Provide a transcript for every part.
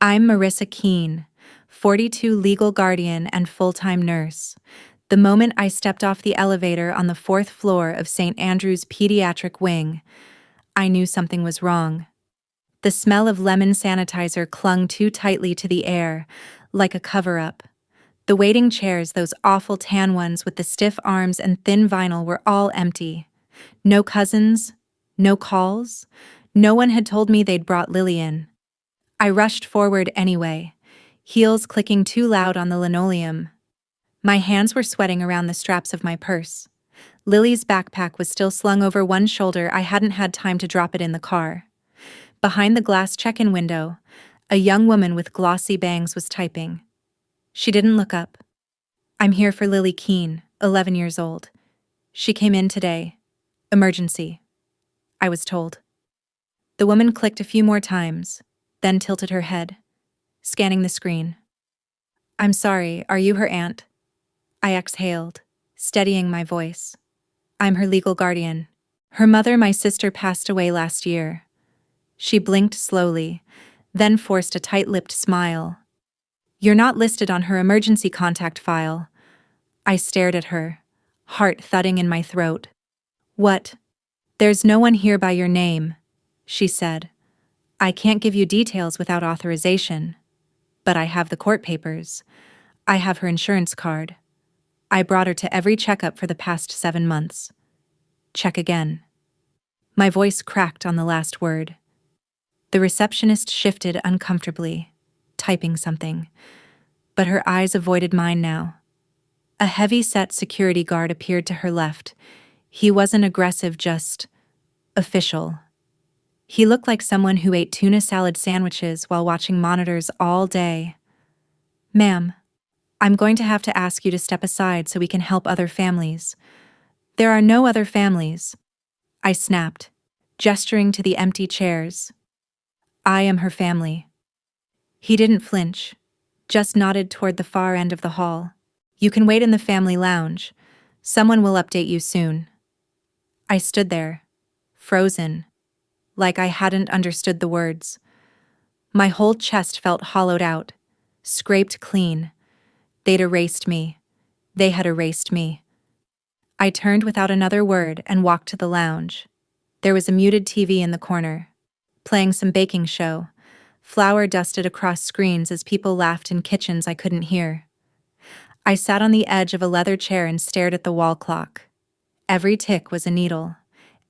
I'm Marissa Keene, 42 legal guardian and full-time nurse. The moment I stepped off the elevator on the fourth floor of St. Andrew's pediatric wing, I knew something was wrong. The smell of lemon sanitizer clung too tightly to the air, like a cover-up. The waiting chairs, those awful tan ones with the stiff arms and thin vinyl, were all empty. No cousins, no calls. No one had told me they'd brought Lily in. I rushed forward anyway, heels clicking too loud on the linoleum. My hands were sweating around the straps of my purse. Lily's backpack was still slung over one shoulder. I hadn't had time to drop it in the car. Behind the glass check-in window, a young woman with glossy bangs was typing. She didn't look up. I'm here for Lily Keene, 11 years old. She came in today. Emergency, I was told. The woman clicked a few more times, then tilted her head, scanning the screen. I'm sorry, are you her aunt? I exhaled, steadying my voice. I'm her legal guardian. Her mother, my sister, passed away last year. She blinked slowly, then forced a tight-lipped smile. You're not listed on her emergency contact file. I stared at her, heart thudding in my throat. What? There's no one here by your name, she said. I can't give you details without authorization. But I have the court papers. I have her insurance card. I brought her to every checkup for the past 7 months. Check again. My voice cracked on the last word. The receptionist shifted uncomfortably, typing something, but her eyes avoided mine now. A heavy-set security guard appeared to her left. He wasn't aggressive, just official. He looked like someone who ate tuna salad sandwiches while watching monitors all day. Ma'am, I'm going to have to ask you to step aside so we can help other families. There are no other families, I snapped, gesturing to the empty chairs. I am her family. He didn't flinch, just nodded toward the far end of the hall. You can wait in the family lounge. Someone will update you soon. I stood there, frozen, like I hadn't understood the words. My whole chest felt hollowed out, scraped clean. They'd erased me. They had erased me. I turned without another word and walked to the lounge. There was a muted TV in the corner, playing some baking show. Flour dusted across screens as people laughed in kitchens I couldn't hear. I sat on the edge of a leather chair and stared at the wall clock. Every tick was a needle.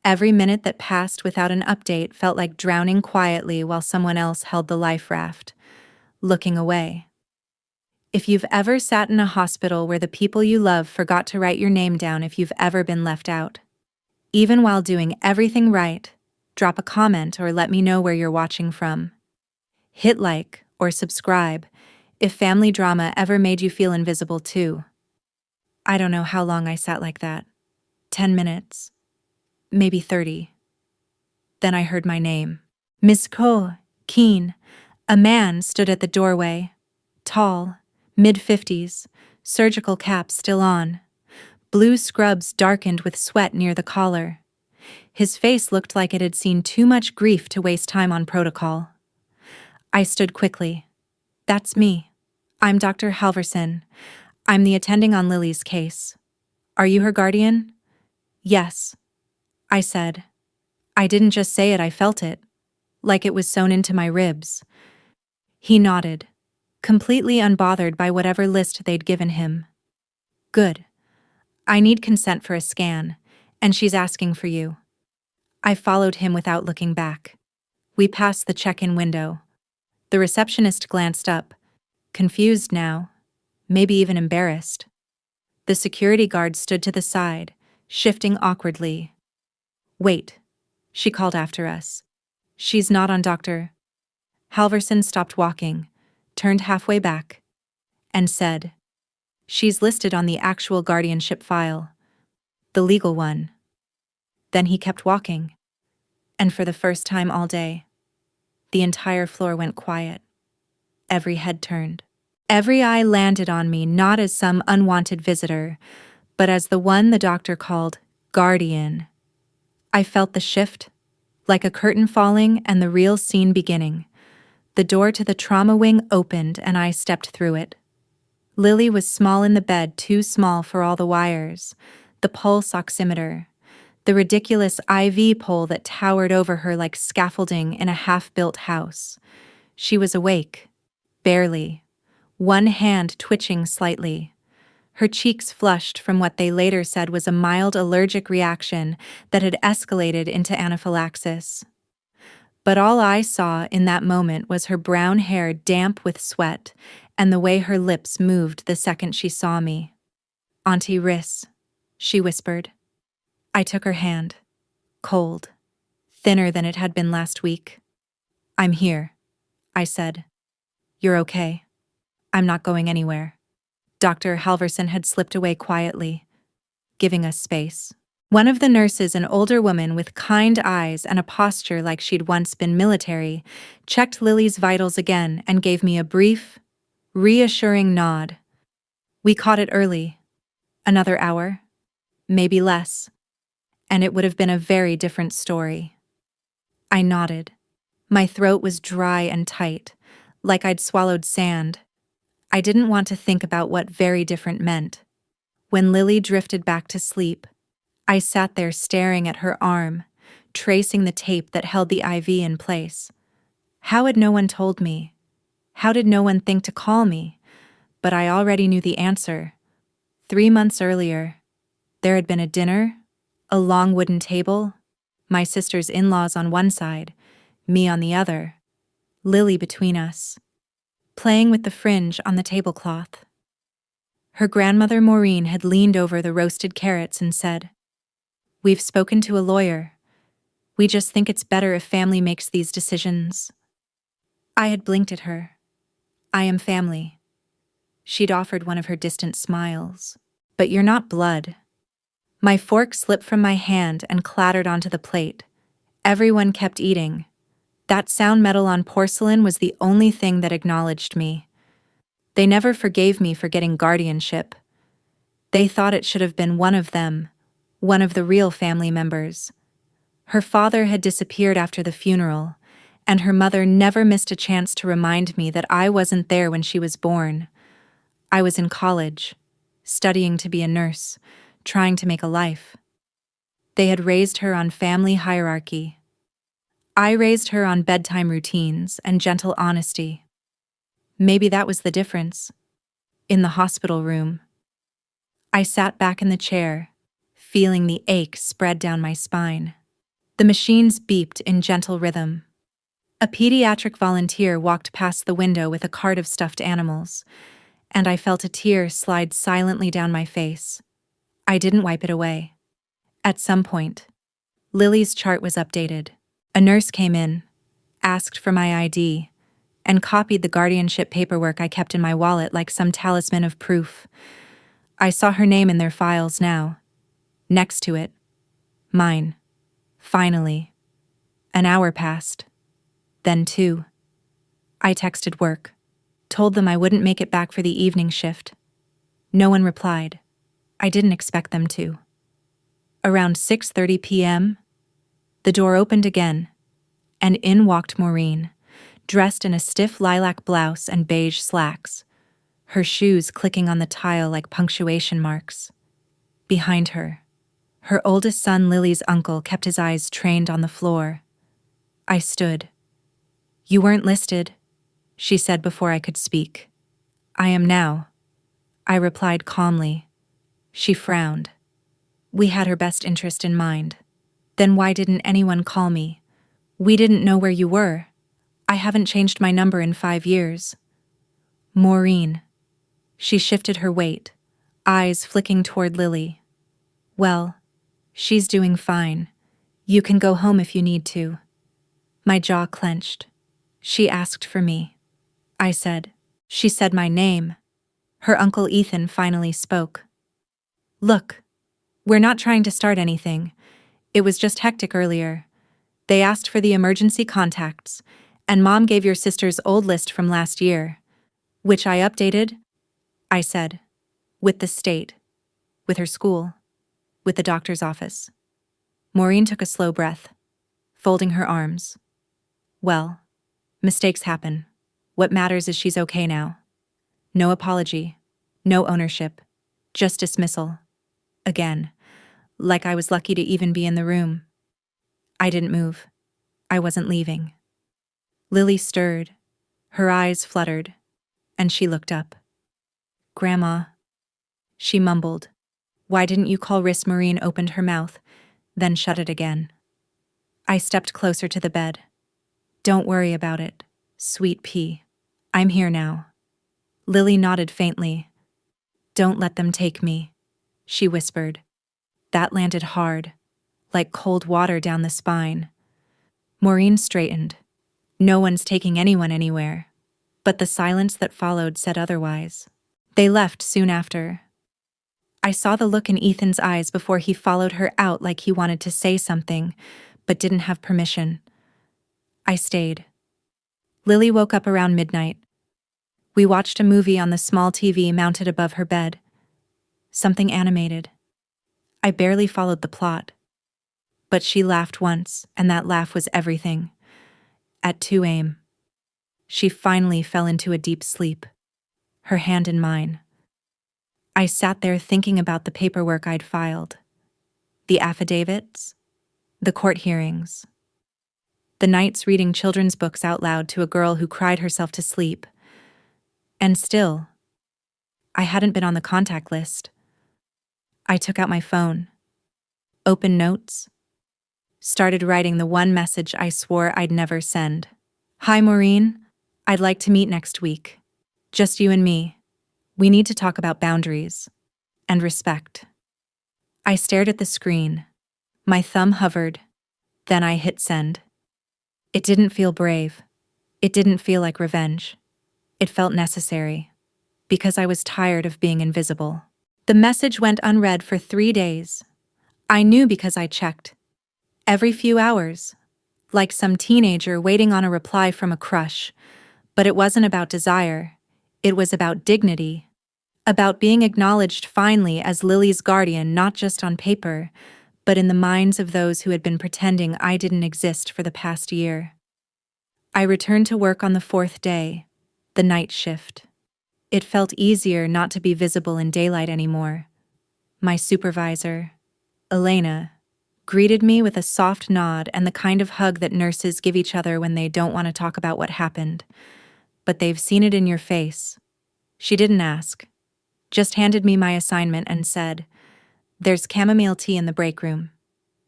Every minute that passed without an update felt like drowning quietly while someone else held the life raft, looking away. If you've ever sat in a hospital where the people you love forgot to write your name down, if you've ever been left out, even while doing everything right, drop a comment or let me know where you're watching from. Hit like or subscribe if family drama ever made you feel invisible too. I don't know how long I sat like that. 10 minutes. Maybe 30. Then I heard my name. Miss Keene. A man stood at the doorway. Tall, mid-50s, surgical cap still on. Blue scrubs darkened with sweat near the collar. His face looked like it had seen too much grief to waste time on protocol. I stood quickly. That's me. I'm Dr. Halverson. I'm the attending on Lily's case. Are you her guardian? Yes, I said. I didn't just say it, I felt it, like it was sewn into my ribs. He nodded, completely unbothered by whatever list they'd given him. Good. I need consent for a scan, and she's asking for you. I followed him without looking back. We passed the check-in window. The receptionist glanced up, confused now, maybe even embarrassed. The security guard stood to the side, shifting awkwardly. Wait, she called after us. She's not on Dr. Halverson stopped walking, turned halfway back, and said, she's listed on the actual guardianship file, the legal one. Then he kept walking, and for the first time all day, the entire floor went quiet. Every head turned. Every eye landed on me, not as some unwanted visitor, but as the one the doctor called guardian. I felt the shift, like a curtain falling and the real scene beginning. The door to the trauma wing opened and I stepped through it. Lily was small in the bed, too small for all the wires, the pulse oximeter, the ridiculous IV pole that towered over her like scaffolding in a half-built house. She was awake, barely, one hand twitching slightly. Her cheeks flushed from what they later said was a mild allergic reaction that had escalated into anaphylaxis. But all I saw in that moment was her brown hair damp with sweat and the way her lips moved the second she saw me. "Auntie Riss," she whispered. I took her hand. Cold. Thinner than it had been last week. "I'm here," I said. "You're okay. I'm not going anywhere." Dr. Halverson had slipped away quietly, giving us space. One of the nurses, an older woman with kind eyes and a posture like she'd once been military, checked Lily's vitals again and gave me a brief, reassuring nod. We caught it early. Another hour, maybe less, and it would have been a very different story. I nodded. My throat was dry and tight, like I'd swallowed sand. I didn't want to think about what very different meant. When Lily drifted back to sleep, I sat there staring at her arm, tracing the tape that held the IV in place. How had no one told me? How did no one think to call me? But I already knew the answer. 3 months earlier, there had been a dinner, a long wooden table, my sister's in-laws on one side, me on the other, Lily between us, playing with the fringe on the tablecloth. Her grandmother Maureen had leaned over the roasted carrots and said, "We've spoken to a lawyer. We just think it's better if family makes these decisions." I had blinked at her. "I am family." She'd offered one of her distant smiles. "But you're not blood." My fork slipped from my hand and clattered onto the plate. Everyone kept eating. That sound metal on porcelain was the only thing that acknowledged me. They never forgave me for getting guardianship. They thought it should have been one of them, one of the real family members. Her father had disappeared after the funeral, and her mother never missed a chance to remind me that I wasn't there when she was born. I was in college, studying to be a nurse, trying to make a life. They had raised her on family hierarchy. I raised her on bedtime routines and gentle honesty. Maybe that was the difference. In the hospital room, I sat back in the chair, feeling the ache spread down my spine. The machines beeped in gentle rhythm. A pediatric volunteer walked past the window with a cart of stuffed animals, and I felt a tear slide silently down my face. I didn't wipe it away. At some point, Lily's chart was updated. A nurse came in, asked for my ID, and copied the guardianship paperwork I kept in my wallet like some talisman of proof. I saw her name in their files now. Next to it, mine. Finally. An hour passed. Then 2. I texted work. Told them I wouldn't make it back for the evening shift. No one replied. I didn't expect them to. Around 6:30 p.m., the door opened again, and in walked Maureen, dressed in a stiff lilac blouse and beige slacks, her shoes clicking on the tile like punctuation marks. Behind her, her oldest son Lily's uncle kept his eyes trained on the floor. I stood. "You weren't listed," she said before I could speak. "I am now," I replied calmly. She frowned. We had her best interest in mind. "Then why didn't anyone call me? We didn't know where you were. I haven't changed my number in 5 years." "Maureen." She shifted her weight, eyes flicking toward Lily. "Well, she's doing fine. You can go home if you need to." My jaw clenched. "She asked for me," I said. "She said my name." Her uncle Ethan finally spoke. "Look, we're not trying to start anything. It was just hectic earlier. They asked for the emergency contacts, and Mom gave your sister's old list from last year, which I updated," I said, "with the state, with her school, with the doctor's office." Maureen took a slow breath, folding her arms. "Well, Mistakes happen. What matters is she's okay now. No apology. No ownership. Just dismissal. Again. Like I was lucky to even be in the room. I didn't move. I wasn't leaving. Lily stirred. Her eyes fluttered. And she looked up. "Grandma," she mumbled. "Why didn't you call Riss?" Maureen opened her mouth, then shut it again. I stepped closer to the bed. "Don't worry about it, sweet pea. I'm here now." Lily nodded faintly. "Don't let them take me," she whispered. That landed hard, like cold water down the spine. Maureen straightened. "No one's taking anyone anywhere." But the silence that followed said otherwise. They left soon after. I saw the look in Ethan's eyes before he followed her out, like he wanted to say something, but didn't have permission. I stayed. Lily woke up around midnight. We watched a movie on the small TV mounted above her bed. Something animated. I barely followed the plot. But she laughed once, and that laugh was everything. At 2 a.m. She finally fell into a deep sleep, her hand in mine. I sat there thinking about the paperwork I'd filed. The affidavits, the court hearings, the nights reading children's books out loud to a girl who cried herself to sleep. And still, I hadn't been on the contact list. I took out my phone, opened notes, started writing the one message I swore I'd never send. "Hi, Maureen. I'd like to meet next week. Just you and me. We need to talk about boundaries and respect." I stared at the screen. My thumb hovered. Then I hit send. It didn't feel brave. It didn't feel like revenge. It felt necessary. Because I was tired of being invisible. The message went unread for 3 days. I knew because I checked. Every few hours. Like some teenager waiting on a reply from a crush. But it wasn't about desire. It was about dignity. About being acknowledged finally as Lily's guardian, not just on paper, but in the minds of those who had been pretending I didn't exist for the past year. I returned to work on the 4th day, the night shift. It felt easier not to be visible in daylight anymore. My supervisor, Elena, greeted me with a soft nod and the kind of hug that nurses give each other when they don't want to talk about what happened. But they've seen it in your face. She didn't ask. Just handed me my assignment and said, "There's chamomile tea in the break room,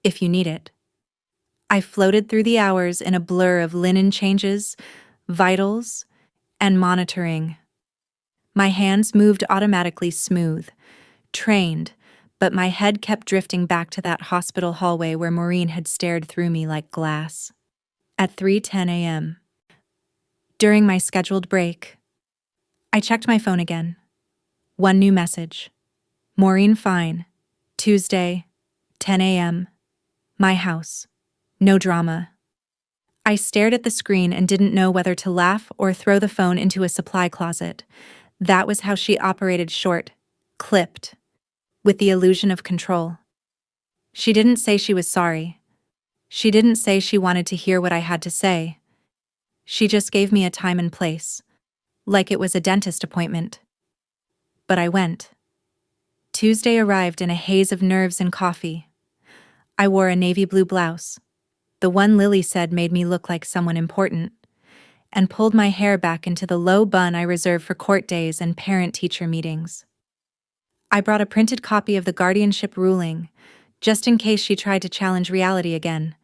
if you need it." I floated through the hours in a blur of linen changes, vitals, and monitoring. My hands moved automatically smooth, trained, but my head kept drifting back to that hospital hallway where Maureen had stared through me like glass. At 3:10 a.m., during my scheduled break, I checked my phone again. One new message. "Maureen fine. Tuesday, 10 a.m. My house. No drama." I stared at the screen and didn't know whether to laugh or throw the phone into a supply closet. That was how she operated, short, clipped, with the illusion of control. She didn't say she was sorry. She didn't say she wanted to hear what I had to say. She just gave me a time and place, like it was a dentist appointment. But I went. Tuesday arrived in a haze of nerves and coffee. I wore a navy blue blouse, the one Lily said made me look like someone important, and pulled my hair back into the low bun I reserve for court days and parent-teacher meetings. I brought a printed copy of the guardianship ruling, just in case she tried to challenge reality again.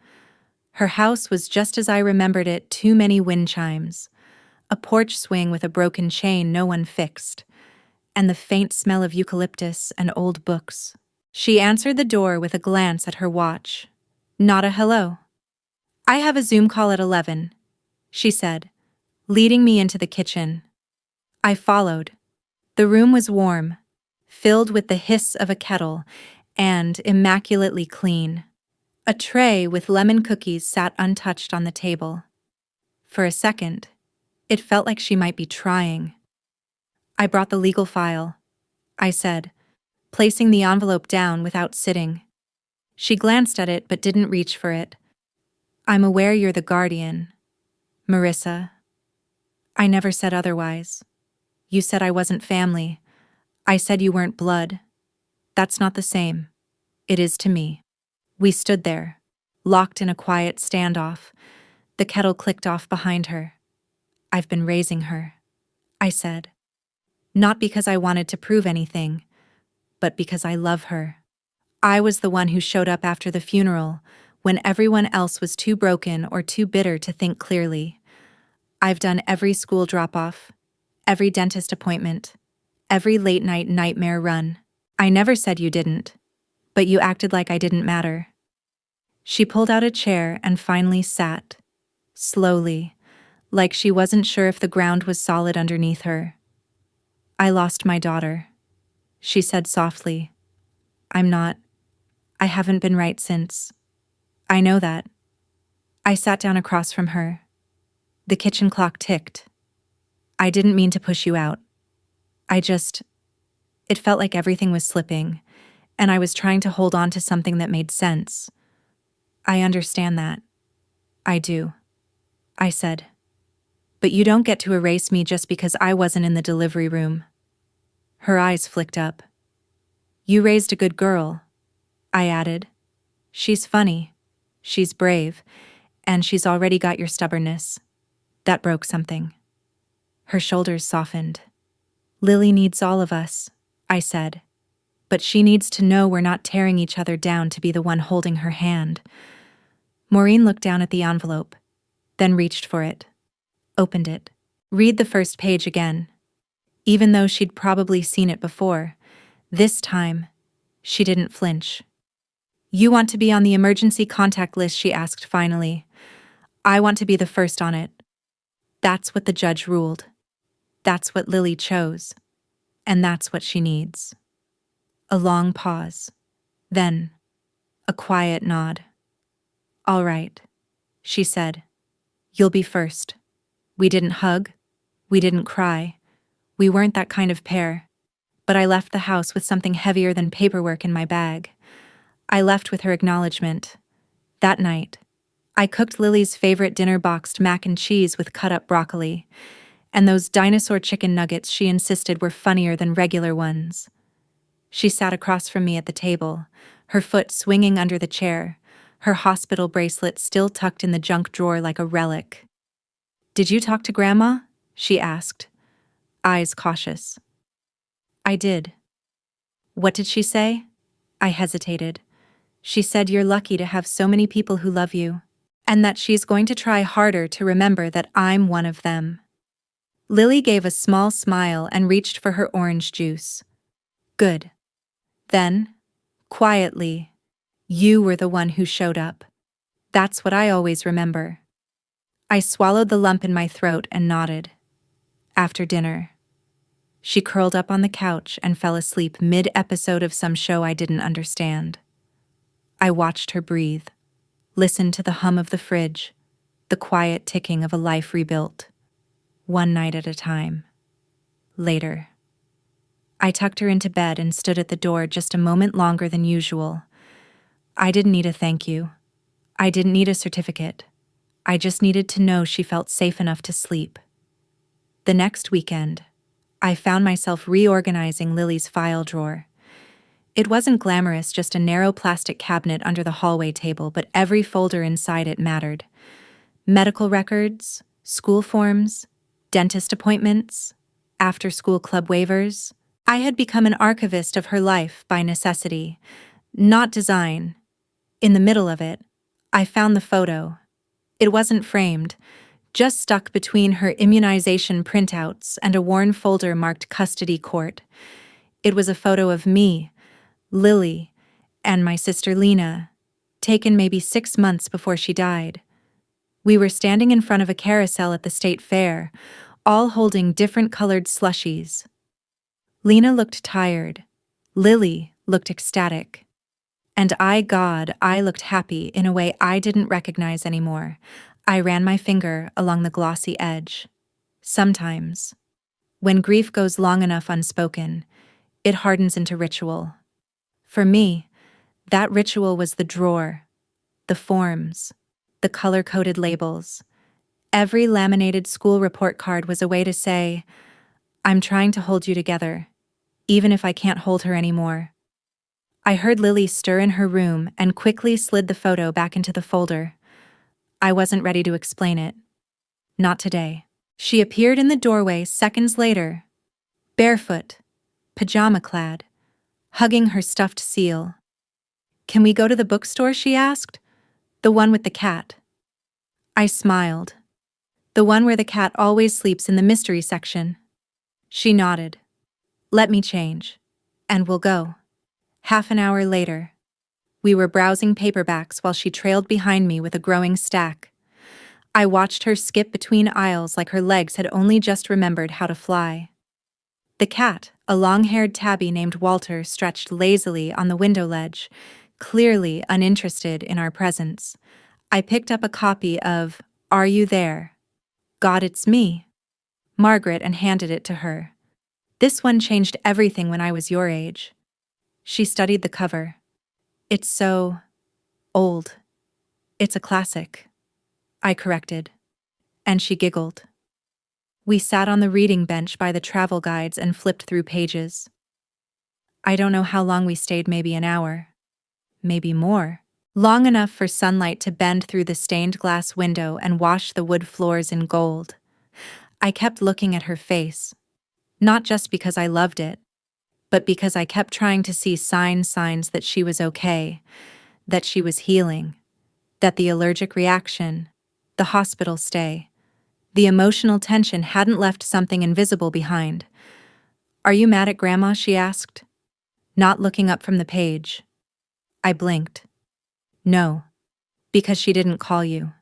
Her house was just as I remembered it, too many wind chimes, a porch swing with a broken chain no one fixed, and the faint smell of eucalyptus and old books. She answered the door with a glance at her watch. Not a hello. "I have a Zoom call at 11, she said, leading me into the kitchen. I followed. The room was warm, filled with the hiss of a kettle, and immaculately clean. A tray with lemon cookies sat untouched on the table. For a second, it felt like she might be trying. "I brought the legal file," I said, placing the envelope down without sitting. She glanced at it but didn't reach for it. "I'm aware you're the guardian, Marissa," I never said otherwise. You said I wasn't family. I said you weren't blood. That's not the same. It is to me. We stood there, locked in a quiet standoff. The kettle clicked off behind her. I've been raising her, I said. Not because I wanted to prove anything, but because I love her. I was the one who showed up after the funeral, when everyone else was too broken or too bitter to think clearly. I've done every school drop-off, every dentist appointment, every late-night nightmare run. I never said you didn't, but you acted like I didn't matter. She pulled out a chair and finally sat, slowly, like she wasn't sure if the ground was solid underneath her. I lost my daughter, she said softly. I haven't been right since. I know that. I sat down across from her. The kitchen clock ticked. I didn't mean to push you out. It felt like everything was slipping, and I was trying to hold on to something that made sense. I understand that. I do, I said. But you don't get to erase me just because I wasn't in the delivery room. Her eyes flicked up. You raised a good girl, I added. She's funny, she's brave, and she's already got your stubbornness. That broke something. Her shoulders softened. Lily needs all of us, I said. But she needs to know we're not tearing each other down to be the one holding her hand. Maureen looked down at the envelope, then reached for it. Opened it. Read the first page again. Even though she'd probably seen it before, this time, she didn't flinch. You want to be on the emergency contact list, she asked finally. I want to be the first on it. That's what the judge ruled. That's what Lily chose. And that's what she needs. A long pause. Then, a quiet nod. All right, she said. You'll be first. We didn't hug. We didn't cry. We weren't that kind of pair. But I left the house with something heavier than paperwork in my bag. I left with her acknowledgement. That night, I cooked Lily's favorite dinner, boxed mac and cheese with cut-up broccoli, and those dinosaur chicken nuggets she insisted were funnier than regular ones. She sat across from me at the table, her foot swinging under the chair, her hospital bracelet still tucked in the junk drawer like a relic. Did you talk to Grandma? She asked, eyes cautious. I did. What did she say? I hesitated. She said you're lucky to have so many people who love you, and that she's going to try harder to remember that I'm one of them. Lily gave a small smile and reached for her orange juice. Good. Then, quietly, you were the one who showed up. That's what I always remember. I swallowed the lump in my throat and nodded. After dinner, she curled up on the couch and fell asleep mid-episode of some show I didn't understand. I watched her breathe, listened to the hum of the fridge, the quiet ticking of a life rebuilt, one night at a time. Later, I tucked her into bed and stood at the door just a moment longer than usual. I didn't need a thank you. I didn't need a certificate. I just needed to know she felt safe enough to sleep. The next weekend, I found myself reorganizing Lily's file drawer. It wasn't glamorous, just a narrow plastic cabinet under the hallway table, but every folder inside it mattered. Medical records, school forms, dentist appointments, after-school club waivers. I had become an archivist of her life by necessity, not design. In the middle of it, I found the photo. It wasn't framed, just stuck between her immunization printouts and a worn folder marked Custody Court. It was a photo of me, Lily, and my sister Lena, taken maybe 6 months before she died. We were standing in front of a carousel at the state fair, all holding different colored slushies. Lena looked tired. Lily looked ecstatic. And I looked happy in a way I didn't recognize anymore. I ran my finger along the glossy edge. Sometimes, when grief goes long enough unspoken, it hardens into ritual. For me, that ritual was the drawer, the forms, the color-coded labels, Every laminated school report card was a way to say, I'm trying to hold you together, even if I can't hold her anymore. I heard Lily stir in her room and quickly slid the photo back into the folder. I wasn't ready to explain it. Not today. She appeared in the doorway seconds later, barefoot, pajama-clad, hugging her stuffed seal. Can we go to the bookstore, she asked? The one with the cat. I smiled. The one where the cat always sleeps in the mystery section. She nodded. Let me change. And we'll go. Half an hour later, we were browsing paperbacks while she trailed behind me with a growing stack. I watched her skip between aisles like her legs had only just remembered how to fly. The cat, a long-haired tabby named Walter, stretched lazily on the window ledge, clearly uninterested in our presence. I picked up a copy of Are You There? God, It's Me, Margaret, and handed it to her. This one changed everything when I was your age. She studied the cover. It's so old. It's a classic, I corrected. And she giggled. We sat on the reading bench by the travel guides and flipped through pages. I don't know how long we stayed, maybe an hour. Maybe more. Long enough for sunlight to bend through the stained glass window and wash the wood floors in gold. I kept looking at her face. Not just because I loved it, but because I kept trying to see signs that she was okay, that she was healing, that the allergic reaction, the hospital stay, the emotional tension hadn't left something invisible behind. Are you mad at Grandma? She asked, not looking up from the page. I blinked. No, because she didn't call you.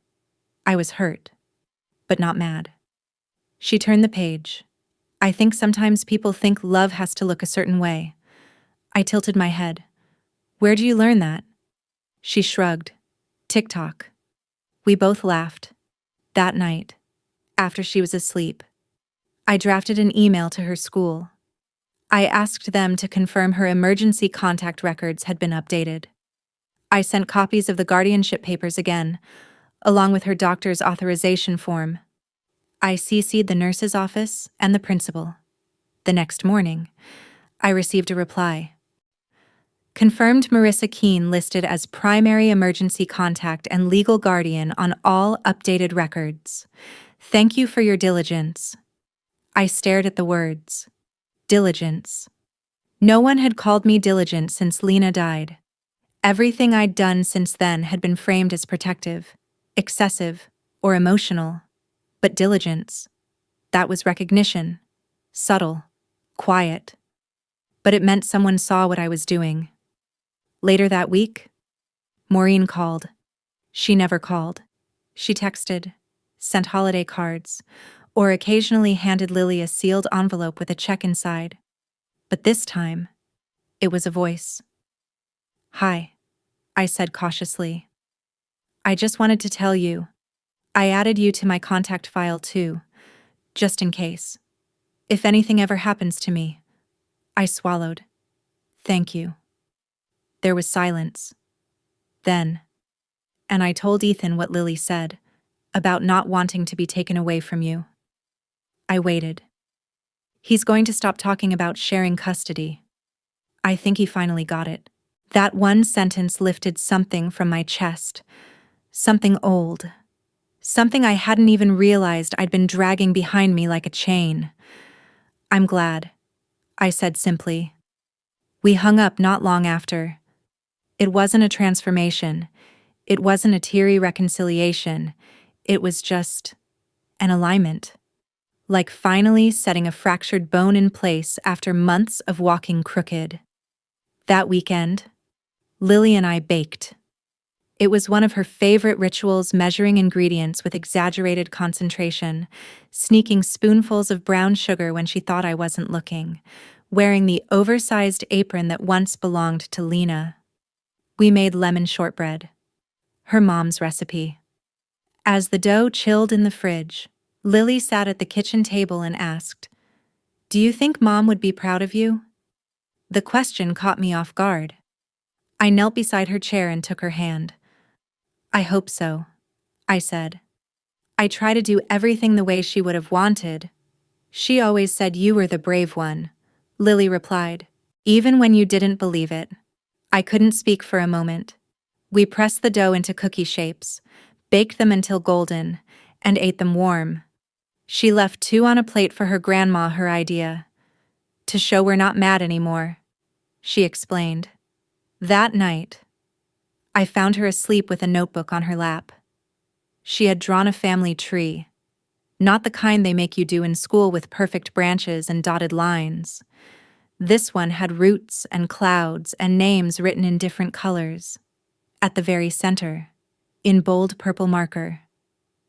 I was hurt, but not mad. She turned the page. I think sometimes people think love has to look a certain way. I tilted my head. Where do you learn that? She shrugged. TikTok. We both laughed. That night, after she was asleep, I drafted an email to her school. I asked them to confirm her emergency contact records had been updated. I sent copies of the guardianship papers again, along with her doctor's authorization form. I CC'd the nurse's office and the principal. The next morning, I received a reply. Confirmed Marissa Keene listed as primary emergency contact and legal guardian on all updated records. Thank you for your diligence. I stared at the words. Diligence. No one had called me diligent since Lena died. Everything I'd done since then had been framed as protective, excessive, or emotional. But diligence, that was recognition. Subtle, quiet. But it meant someone saw what I was doing. Later that week, Maureen called. She never called. She texted, sent holiday cards, or occasionally handed Lily a sealed envelope with a check inside. But this time, it was a voice. Hi, I said cautiously. I just wanted to tell you. I added you to my contact file too, just in case. If anything ever happens to me. I swallowed. Thank you. There was silence. Then, and I told Ethan what Lily said, about not wanting to be taken away from you. I waited. He's going to stop talking about sharing custody. I think he finally got it. That one sentence lifted something from my chest. Something old. Something I hadn't even realized I'd been dragging behind me like a chain. I'm glad, I said simply. We hung up not long after. It wasn't a transformation. It wasn't a teary reconciliation. It was just an alignment. Like finally setting a fractured bone in place after months of walking crooked. That weekend, Lily and I baked. It was one of her favorite rituals, measuring ingredients with exaggerated concentration, sneaking spoonfuls of brown sugar when she thought I wasn't looking, wearing the oversized apron that once belonged to Lena. We made lemon shortbread, her mom's recipe. As the dough chilled in the fridge, Lily sat at the kitchen table and asked, "Do you think Mom would be proud of you?" The question caught me off guard. I knelt beside her chair and took her hand. I hope so, I said. I try to do everything the way she would have wanted. She always said you were the brave one, Lily replied. Even when you didn't believe it. I couldn't speak for a moment. We pressed the dough into cookie shapes, baked them until golden, and ate them warm. She left 2 on a plate for her grandma, her idea. To show we're not mad anymore, she explained. That night, I found her asleep with a notebook on her lap. She had drawn a family tree. Not the kind they make you do in school with perfect branches and dotted lines. This one had roots and clouds and names written in different colors. At the very center, in bold purple marker,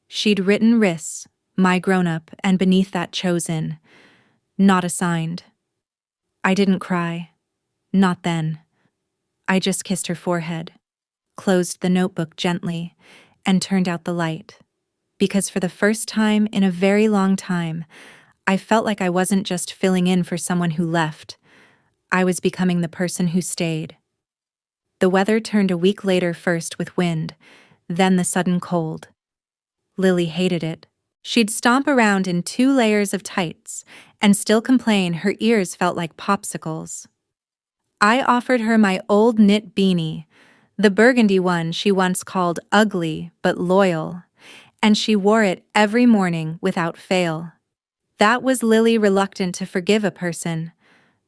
she'd written Riss, my grown-up, and beneath that chosen, not assigned. I didn't cry. Not then. I just kissed her forehead, closed the notebook gently, and turned out the light. Because for the first time in a very long time, I felt like I wasn't just filling in for someone who left. I was becoming the person who stayed. The weather turned a week later, first with wind, then the sudden cold. Lily hated it. She'd stomp around in 2 layers of tights and still complain her ears felt like popsicles. I offered her my old knit beanie, the burgundy one she once called ugly but loyal, and she wore it every morning without fail. That was Lily, reluctant to forgive a person,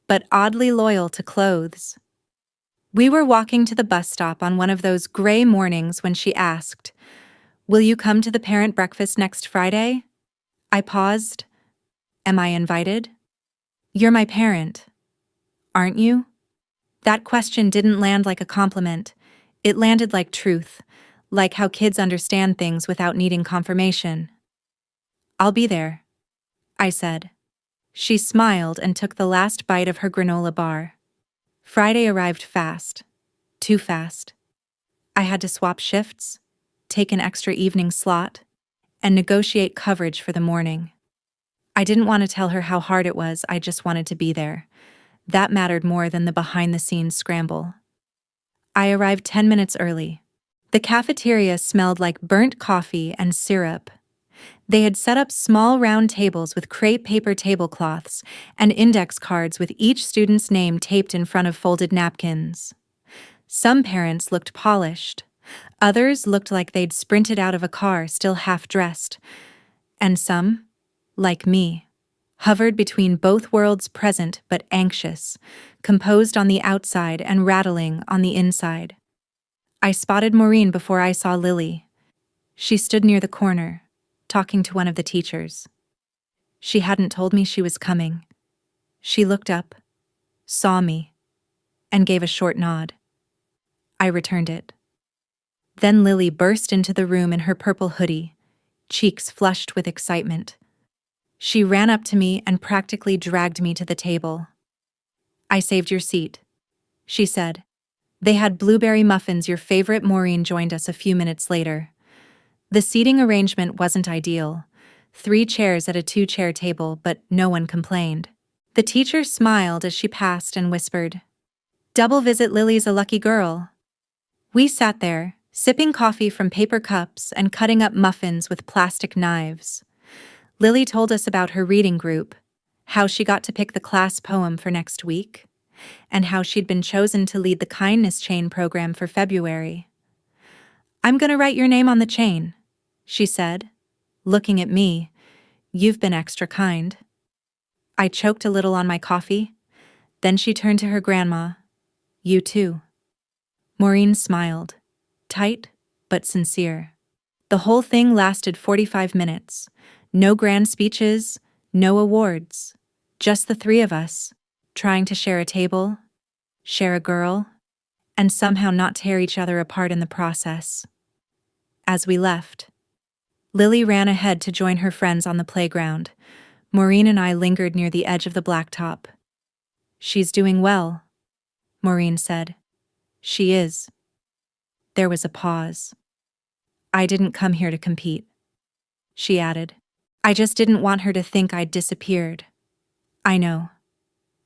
but oddly loyal to clothes. We were walking to the bus stop on one of those gray mornings when she asked, "Will you come to the parent breakfast next Friday?" I paused. Am I invited? You're my parent, aren't you? That question didn't land like a compliment. It landed like truth, like how kids understand things without needing confirmation. I'll be there, I said. She smiled and took the last bite of her granola bar. Friday arrived fast. Too fast. I had to swap shifts, take an extra evening slot, and negotiate coverage for the morning. I didn't want to tell her how hard it was, I just wanted to be there. That mattered more than the behind-the-scenes scramble. I arrived 10 minutes early. The cafeteria smelled like burnt coffee and syrup. They had set up small round tables with crepe paper tablecloths and index cards with each student's name taped in front of folded napkins. Some parents looked polished. Others looked like they'd sprinted out of a car, still half-dressed. And some, like me, hovered between both worlds, present but anxious, composed on the outside and rattling on the inside. I spotted Maureen before I saw Lily. She stood near the corner, talking to one of the teachers. She hadn't told me she was coming. She looked up, saw me, and gave a short nod. I returned it. Then Lily burst into the room in her purple hoodie, cheeks flushed with excitement. She ran up to me and practically dragged me to the table. I saved your seat, she said. They had blueberry muffins, your favorite. Maureen joined us a few minutes later. The seating arrangement wasn't ideal. 3 chairs at a 2-chair table, but no one complained. The teacher smiled as she passed and whispered, "Double visit, Lily's a lucky girl." We sat there, sipping coffee from paper cups and cutting up muffins with plastic knives. Lily told us about her reading group, how she got to pick the class poem for next week, and how she'd been chosen to lead the kindness chain program for February. "I'm gonna write your name on the chain," she said, looking at me. "You've been extra kind." I choked a little on my coffee. Then she turned to her grandma. "You too." Maureen smiled, tight but sincere. The whole thing lasted 45 minutes. No grand speeches, no awards. Just the 3 of us, trying to share a table, share a girl, and somehow not tear each other apart in the process. As we left, Lily ran ahead to join her friends on the playground. Maureen and I lingered near the edge of the blacktop. "She's doing well," Maureen said. "She is." There was a pause. "I didn't come here to compete," she added. "I just didn't want her to think I'd disappeared." "I know,"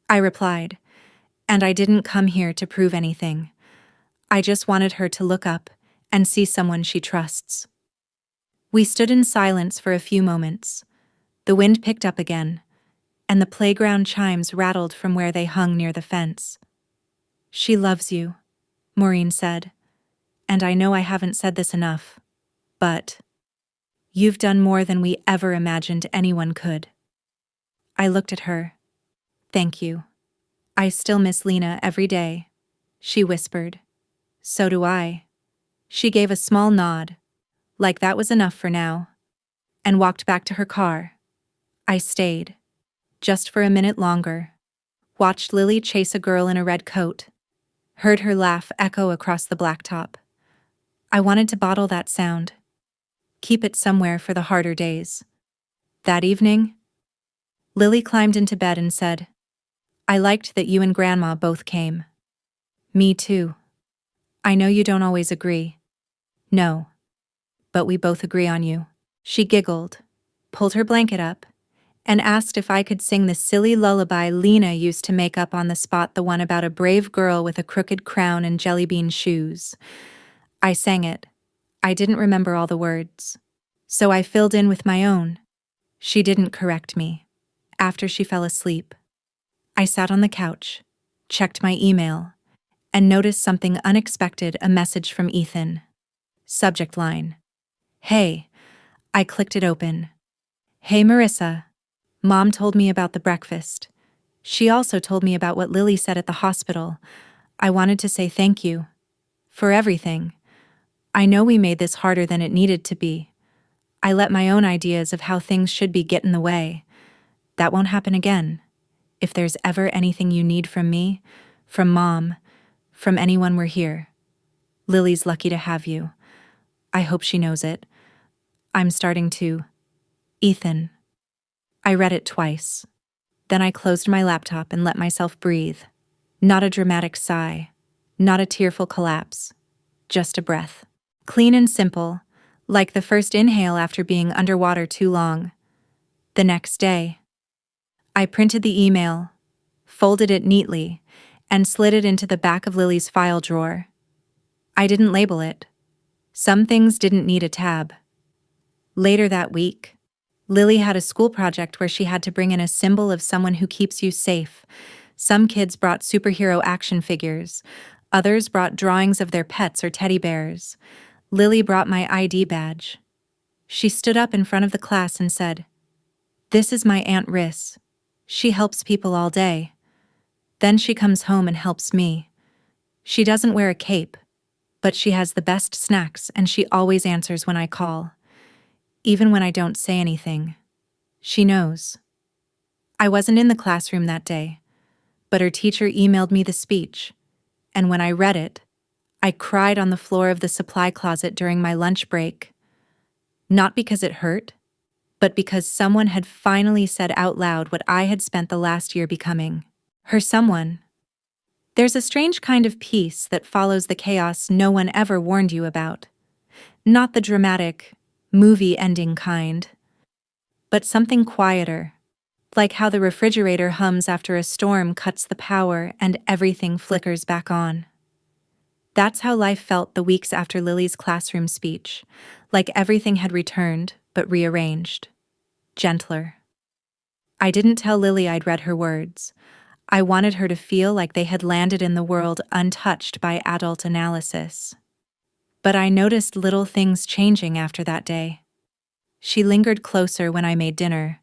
I replied, "and I didn't come here to prove anything. I just wanted her to look up and see someone she trusts." We stood in silence for a few moments. The wind picked up again, and the playground chimes rattled from where they hung near the fence. "She loves you," Maureen said, "and I know I haven't said this enough, but you've done more than we ever imagined anyone could." I looked at her. "Thank you. I still miss Lena every day," she whispered. "So do I." She gave a small nod, like that was enough for now, and walked back to her car. I stayed, just for a minute longer, watched Lily chase a girl in a red coat, heard her laugh echo across the blacktop. I wanted to bottle that sound, keep it somewhere for the harder days. That evening, Lily climbed into bed and said, "I liked that you and Grandma both came." "Me too. I know you don't always agree." "No, but we both agree on you." She giggled, pulled her blanket up, and asked if I could sing the silly lullaby Lena used to make up on the spot, the one about a brave girl with a crooked crown and jellybean shoes. I sang it. I didn't remember all the words, so I filled in with my own. She didn't correct me. After she fell asleep, I sat on the couch, checked my email, and noticed something unexpected, a message from Ethan. Subject line: "Hey." I clicked it open. "Hey Marissa. Mom told me about the breakfast. She also told me about what Lily said at the hospital. I wanted to say thank you. For everything. I know we made this harder than it needed to be. I let my own ideas of how things should be get in the way. That won't happen again. If there's ever anything you need from me, from Mom, from anyone, we're here. Lily's lucky to have you. I hope she knows it. I'm starting to. Ethan." I read it twice. Then I closed my laptop and let myself breathe. Not a dramatic sigh, not a tearful collapse, just a breath. Clean and simple, like the first inhale after being underwater too long. The next day, I printed the email, folded it neatly, and slid it into the back of Lily's file drawer. I didn't label it. Some things didn't need a tab. Later that week, Lily had a school project where she had to bring in a symbol of someone who keeps you safe. Some kids brought superhero action figures. Others brought drawings of their pets or teddy bears. Lily brought my ID badge. She stood up in front of the class and said, "This is my Aunt Riss. She helps people all day. Then she comes home and helps me. She doesn't wear a cape, but she has the best snacks and she always answers when I call. Even when I don't say anything. She knows." I wasn't in the classroom that day, but her teacher emailed me the speech, and when I read it, I cried on the floor of the supply closet during my lunch break. Not because it hurt, but because someone had finally said out loud what I had spent the last year becoming. Her someone. There's a strange kind of peace that follows the chaos no one ever warned you about. Not the dramatic, movie-ending kind, but something quieter, like how the refrigerator hums after a storm cuts the power and everything flickers back on. That's how life felt the weeks after Lily's classroom speech, like everything had returned, but rearranged. Gentler. I didn't tell Lily I'd read her words. I wanted her to feel like they had landed in the world untouched by adult analysis. But I noticed little things changing after that day. She lingered closer when I made dinner,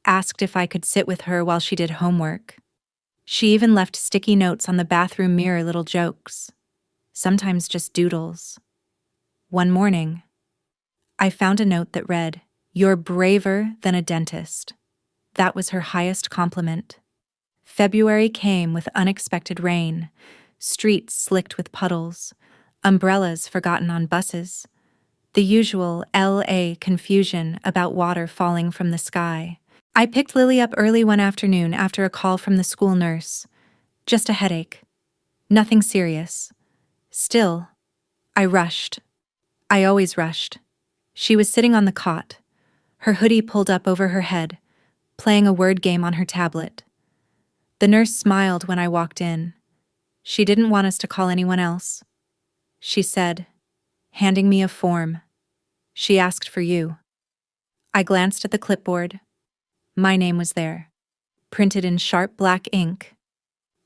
asked if I could sit with her while she did homework. She even left sticky notes on the bathroom mirror, little jokes. Sometimes just doodles. One morning, I found a note that read, "You're braver than a dentist." That was her highest compliment. February came with unexpected rain, streets slicked with puddles, umbrellas forgotten on buses, the usual LA confusion about water falling from the sky. I picked Lily up early one afternoon after a call from the school nurse. Just a headache. Nothing serious. Still, I rushed. I always rushed. She was sitting on the cot, her hoodie pulled up over her head, playing a word game on her tablet. The nurse smiled when I walked in. She didn't want us to call anyone else. She said, handing me a form. She asked for you. I glanced at the clipboard. My name was there, printed in sharp black ink.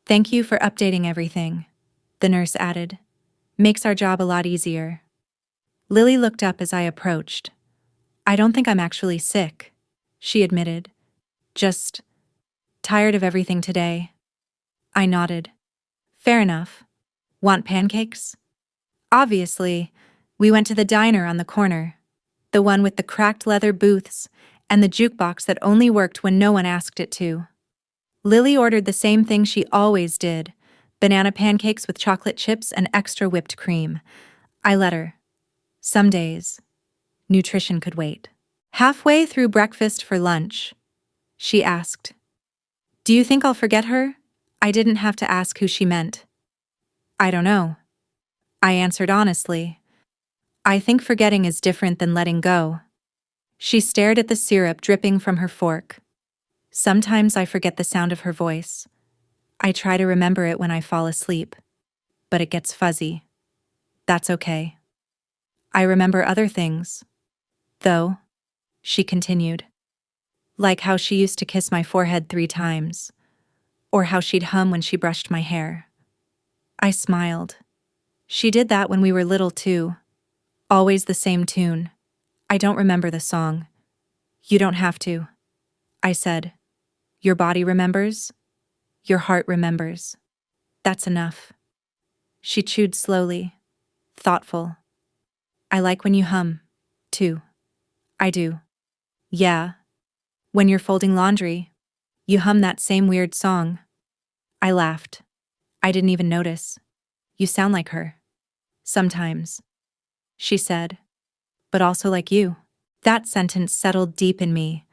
Thank you for updating everything, the nurse added. Makes our job a lot easier. Lily looked up as I approached. I don't think I'm actually sick, she admitted. Just tired of everything today. I nodded. Fair enough. Want pancakes? Obviously, we went to the diner on the corner, the one with the cracked leather booths and the jukebox that only worked when no one asked it to. Lily ordered the same thing she always did, banana pancakes with chocolate chips and extra whipped cream. I let her. Some days, nutrition could wait. Halfway through breakfast for lunch, she asked, Do you think I'll forget her? I didn't have to ask who she meant. I don't know. I answered honestly. I think forgetting is different than letting go. She stared at the syrup dripping from her fork. Sometimes I forget the sound of her voice. I try to remember it when I fall asleep, but it gets fuzzy. That's okay. I remember other things, though, she continued. Like how she used to kiss my forehead 3 times, or how she'd hum when she brushed my hair. I smiled. She did that when we were little too. Always the same tune. I don't remember the song. You don't have to, I said. Your body remembers. Your heart remembers. That's enough. She chewed slowly, thoughtful. I like when you hum, too. I do. Yeah. When you're folding laundry, you hum that same weird song. I laughed. I didn't even notice. You sound like her. Sometimes, she said, but also like you. That sentence settled deep in me,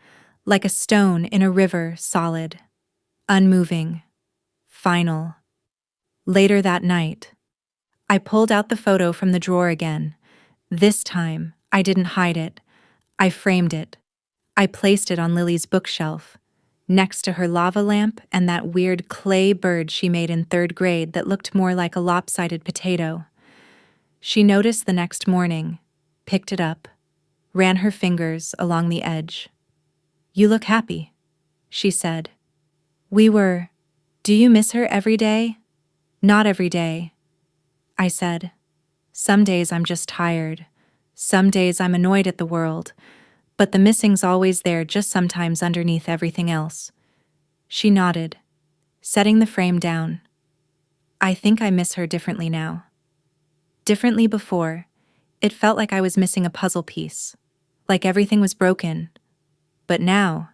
like a stone in a river, solid, unmoving, final. Later that night, I pulled out the photo from the drawer again. This time, I didn't hide it. I framed it. I placed it on Lily's bookshelf, next to her lava lamp and that weird clay bird she made in 3rd grade that looked more like a lopsided potato. She noticed the next morning, picked it up, ran her fingers along the edge. You look happy, she said. Do you miss her every day? Not every day, I said. Some days I'm just tired. Some days I'm annoyed at the world. But the missing's always there, just sometimes underneath everything else. She nodded, setting the frame down. I think I miss her differently now. Differently before, it felt like I was missing a puzzle piece, like everything was broken. But now,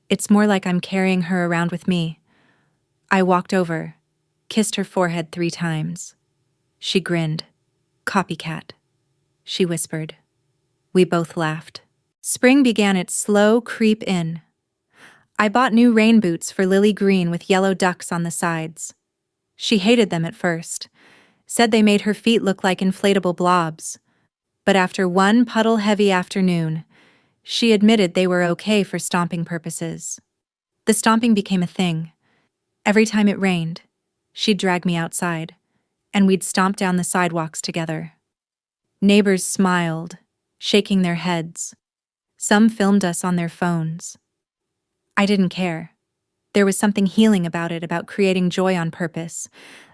it's more like I'm carrying her around with me. I walked over, kissed her forehead 3 times. She grinned. Copycat, she whispered. We both laughed. Spring began its slow creep in. I bought new rain boots for Lily Green with yellow ducks on the sides. She hated them at first, said they made her feet look like inflatable blobs. But after one puddle-heavy afternoon, she admitted they were okay for stomping purposes. The stomping became a thing. Every time it rained, she'd drag me outside, and we'd stomp down the sidewalks together. Neighbors smiled, shaking their heads. Some filmed us on their phones. I didn't care. There was something healing about it, about creating joy on purpose,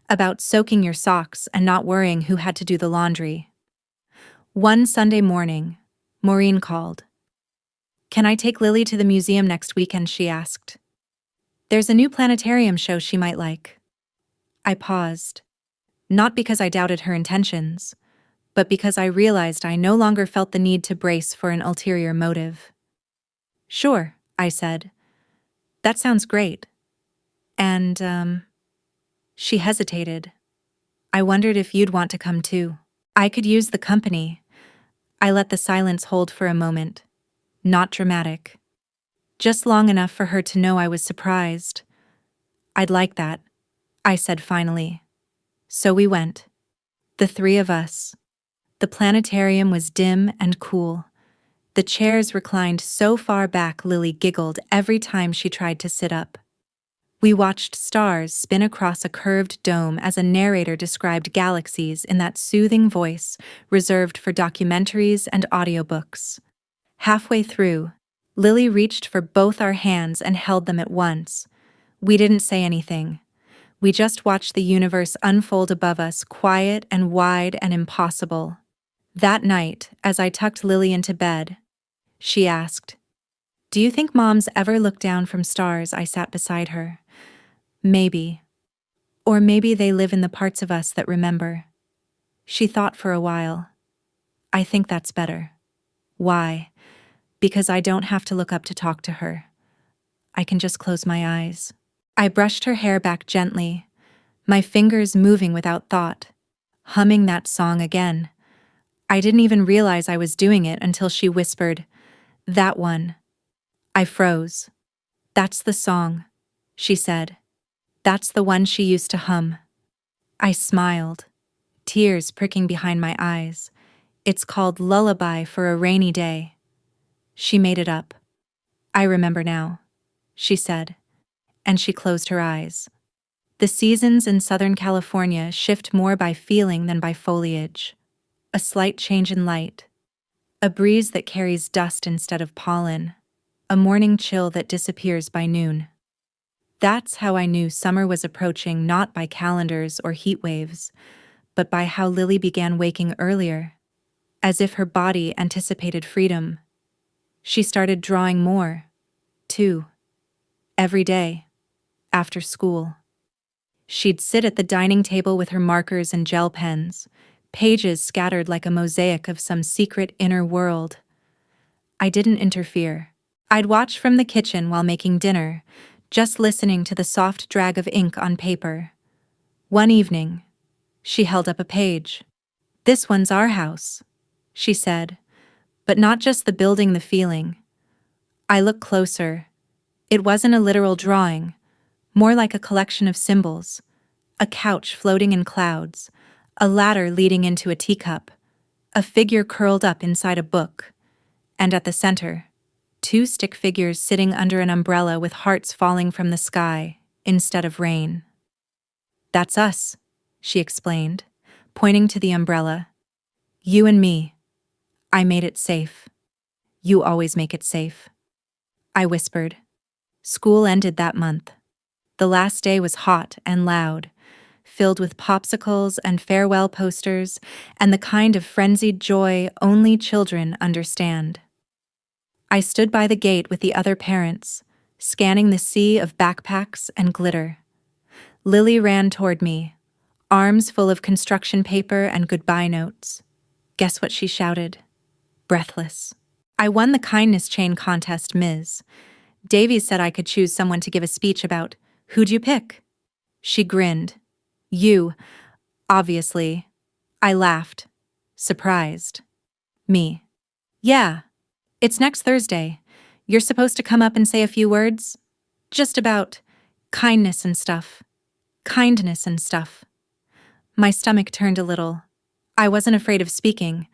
about soaking your socks and not worrying who had to do the laundry. One Sunday morning, Maureen called. Can I take Lily to the museum next weekend, she asked. There's a new planetarium show she might like. I paused, not because I doubted her intentions, but because I realized I no longer felt the need to brace for an ulterior motive. Sure, I said. That sounds great. And, she hesitated. I wondered if you'd want to come too. I could use the company. I let the silence hold for a moment. Not dramatic. Just long enough for her to know I was surprised. I'd like that, I said finally. So we went. The 3 of us. The planetarium was dim and cool. The chairs reclined so far back Lily giggled every time she tried to sit up. We watched stars spin across a curved dome as a narrator described galaxies in that soothing voice reserved for documentaries and audiobooks. Halfway through, Lily reached for both our hands and held them at once. We didn't say anything. We just watched the universe unfold above us, quiet and wide and impossible. That night, as I tucked Lily into bed, she asked, "Do you think moms ever look down from stars?" I sat beside her. Maybe. Or maybe they live in the parts of us that remember. She thought for a while. I think that's better. Why? Because I don't have to look up to talk to her. I can just close my eyes. I brushed her hair back gently, my fingers moving without thought, humming that song again. I didn't even realize I was doing it until she whispered, "That one." I froze. "That's the song," she said. "That's the one she used to hum." I smiled, tears pricking behind my eyes. "It's called Lullaby for a Rainy Day." She made it up. "I remember now," she said, and she closed her eyes. The seasons in Southern California shift more by feeling than by foliage. A slight change in light, a breeze that carries dust instead of pollen, a morning chill that disappears by noon. That's how I knew summer was approaching, not by calendars or heat waves, but by how Lily began waking earlier, as if her body anticipated freedom. She started drawing more, too, every day, after school. She'd sit at the dining table with her markers and gel pens, pages scattered like a mosaic of some secret inner world. I didn't interfere. I'd watch from the kitchen while making dinner, just listening to the soft drag of ink on paper. One evening, she held up a page. "This one's our house," she said, "but not just the building, the feeling." I looked closer. It wasn't a literal drawing, more like a collection of symbols. A couch floating in clouds, a ladder leading into a teacup, a figure curled up inside a book, and at the center, two stick figures sitting under an umbrella with hearts falling from the sky instead of rain. "That's us," she explained, pointing to the umbrella. "You and me. I made it safe. You always make it safe." I whispered. School ended that month. The last day was hot and loud, filled with popsicles and farewell posters and the kind of frenzied joy only children understand. I stood by the gate with the other parents, scanning the sea of backpacks and glitter. Lily ran toward me, arms full of construction paper and goodbye notes. Guess what she shouted? Breathless. "I won the kindness chain contest, Ms. Davies said I could choose someone to give a speech about. Who'd you pick?" She grinned. "You, obviously." I laughed, surprised. "Me. Yeah. It's next Thursday. You're supposed to come up and say a few words. Just about kindness and stuff. Kindness and stuff." My stomach turned a little. I wasn't afraid of speaking,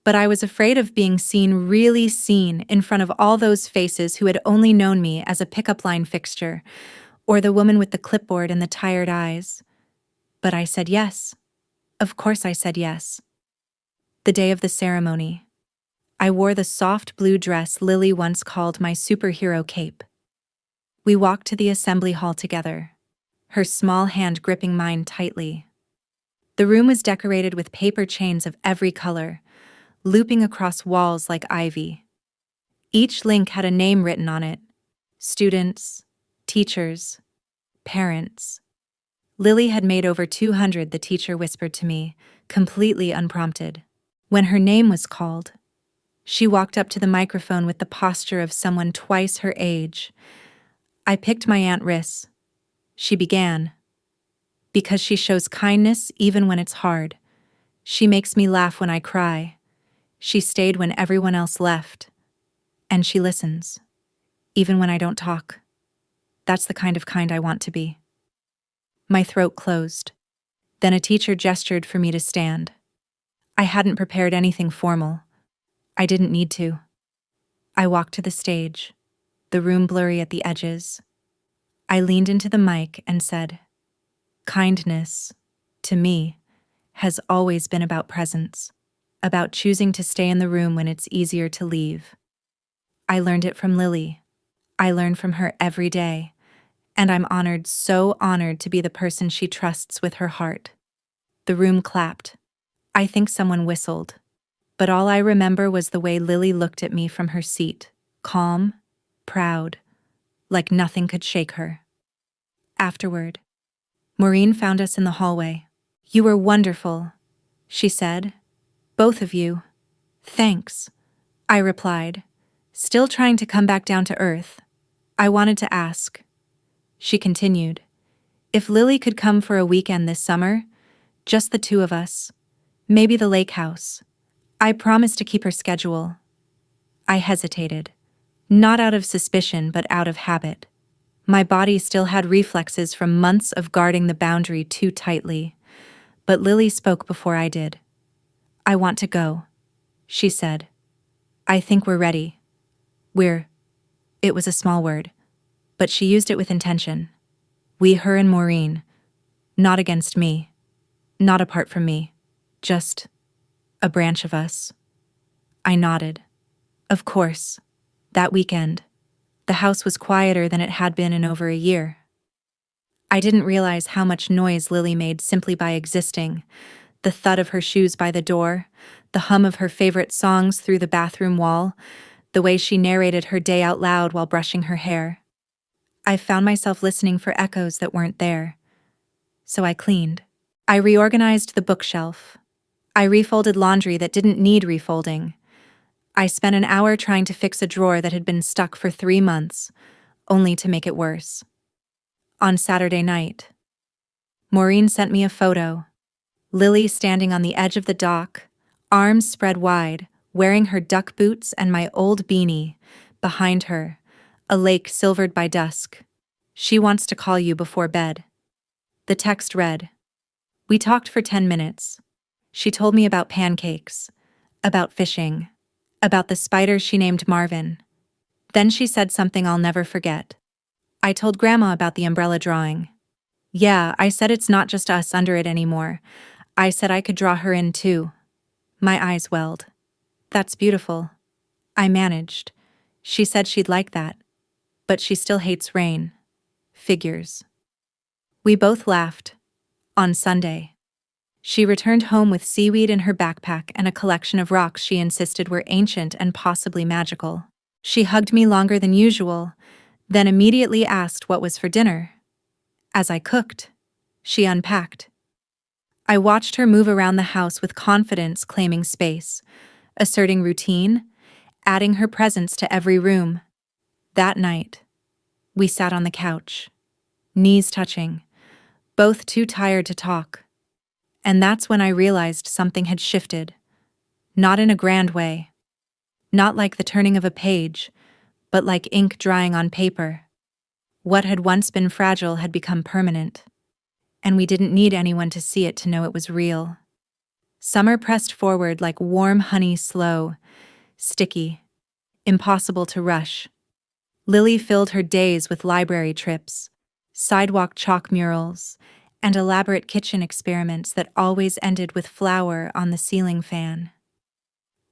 but I was afraid of being seen, really seen, in front of all those faces who had only known me as a pickup line fixture, or the woman with the clipboard and the tired eyes. But I said yes. Of course I said yes. The day of the ceremony, I wore the soft blue dress Lily once called my superhero cape. We walked to the assembly hall together, her small hand gripping mine tightly. The room was decorated with paper chains of every color, looping across walls like ivy. Each link had a name written on it: students, teachers, parents. Lily had made over 200, the teacher whispered to me, completely unprompted. When her name was called, she walked up to the microphone with the posture of someone twice her age. I picked my Aunt Riss. She began. "Because she shows kindness even when it's hard. She makes me laugh when I cry. She stayed when everyone else left. And she listens, even when I don't talk. That's the kind of kind I want to be." My throat closed. Then a teacher gestured for me to stand. I hadn't prepared anything formal. I didn't need to. I walked to the stage, the room blurry at the edges. I leaned into the mic and said, "Kindness, to me, has always been about presence, about choosing to stay in the room when it's easier to leave. I learned it from Lily. I learn from her every day, and I'm honored, so honored to be the person she trusts with her heart." The room clapped. I think someone whistled. But all I remember was the way Lily looked at me from her seat, calm, proud, like nothing could shake her. Afterward, Maureen found us in the hallway. "You were wonderful," she said. "Both of you." "Thanks," I replied, still trying to come back down to earth. "I wanted to ask." She continued, "If Lily could come for a weekend this summer, just the two of us, maybe the lake house. I promise to keep her schedule." I hesitated, not out of suspicion but out of habit. My body still had reflexes from months of guarding the boundary too tightly. But Lily spoke before I did. "I want to go," she said. "I think we're ready. We're—" It was a small word, but she used it with intention. We, her and Maureen. Not against me. Not apart from me. Just a branch of us. I nodded. Of course. That weekend, the house was quieter than it had been in over a year. I didn't realize how much noise Lily made simply by existing. The thud of her shoes by the door, the hum of her favorite songs through the bathroom wall, the way she narrated her day out loud while brushing her hair. I found myself listening for echoes that weren't there. So I cleaned. I reorganized the bookshelf. I refolded laundry that didn't need refolding. I spent an hour trying to fix a drawer that had been stuck for 3 months, only to make it worse. On Saturday night, Maureen sent me a photo. Lily standing on the edge of the dock, arms spread wide, wearing her duck boots and my old beanie. Behind her, a lake silvered by dusk. "She wants to call you before bed." The text read, "We talked for 10 minutes. She told me about pancakes, about fishing, about the spider she named Marvin. Then she said something I'll never forget. I told Grandma about the umbrella drawing. Yeah, I said it's not just us under it anymore. I said I could draw her in too." My eyes welled. "That's beautiful." I managed. "She said she'd like that. But she still hates rain." Figures. We both laughed. On Sunday, she returned home with seaweed in her backpack and a collection of rocks she insisted were ancient and possibly magical. She hugged me longer than usual, then immediately asked what was for dinner. As I cooked, she unpacked. I watched her move around the house with confidence, claiming space, asserting routine, adding her presence to every room. That night, we sat on the couch, knees touching, both too tired to talk. And that's when I realized something had shifted. Not in a grand way. Not like the turning of a page, but like ink drying on paper. What had once been fragile had become permanent. And we didn't need anyone to see it to know it was real. Summer pressed forward like warm honey, slow, sticky, impossible to rush. Lily filled her days with library trips, sidewalk chalk murals, and elaborate kitchen experiments that always ended with flour on the ceiling fan.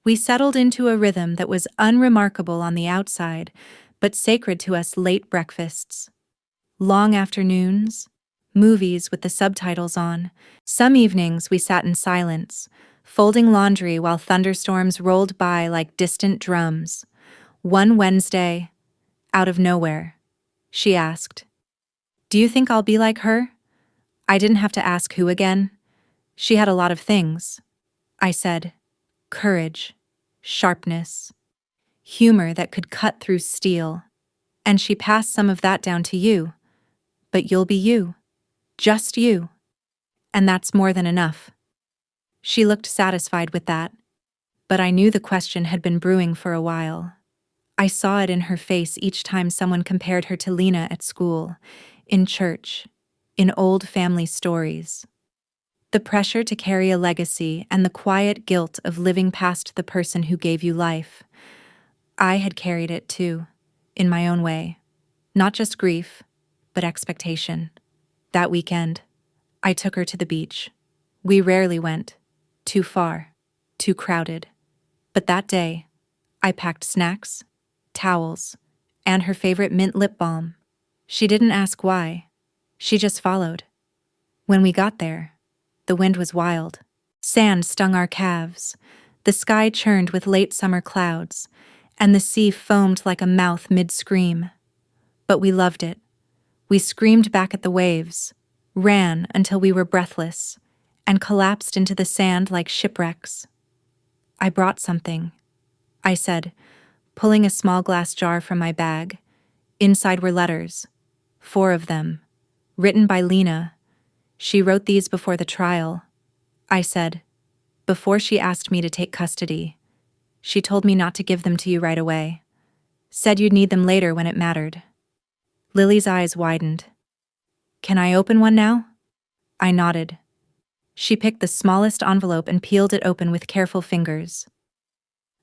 We settled into a rhythm that was unremarkable on the outside, but sacred to us: late breakfasts, long afternoons, movies with the subtitles on. Some evenings we sat in silence, folding laundry while thunderstorms rolled by like distant drums. One Wednesday, out of nowhere, she asked, "Do you think I'll be like her?" I didn't have to ask who again. She had a lot of things. I said, courage, sharpness, humor that could cut through steel. And she passed some of that down to you. But you'll be you. Just you. And that's more than enough. She looked satisfied with that. But I knew the question had been brewing for a while. I saw it in her face each time someone compared her to Lena at school, in church, in old family stories. The pressure to carry a legacy and the quiet guilt of living past the person who gave you life. I had carried it too, in my own way. Not just grief, but expectation. That weekend, I took her to the beach. We rarely went. Too far. Too crowded. But that day, I packed snacks, towels, and her favorite mint lip balm. She didn't ask why. She just followed. When we got there, the wind was wild. Sand stung our calves. The sky churned with late summer clouds, and the sea foamed like a mouth mid-scream. But we loved it. We screamed back at the waves, ran until we were breathless, and collapsed into the sand like shipwrecks. I brought something, I said, pulling a small glass jar from my bag. Inside were letters, 4 of them, written by Lena. She wrote these before the trial, I said, before she asked me to take custody. She told me not to give them to you right away. Said you'd need them later when it mattered. Lily's eyes widened. Can I open one now? I nodded. She picked the smallest envelope and peeled it open with careful fingers.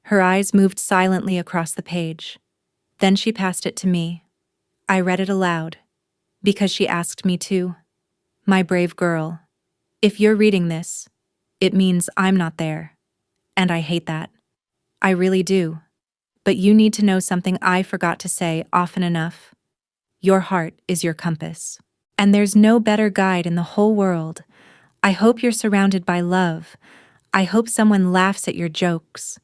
Her eyes moved silently across the page. Then she passed it to me. I read it aloud, because she asked me to. My brave girl, if you're reading this, it means I'm not there. And I hate that. I really do. But you need to know something I forgot to say often enough. Your heart is your compass. And there's no better guide in the whole world. I hope you're surrounded by love. I hope someone laughs at your jokes.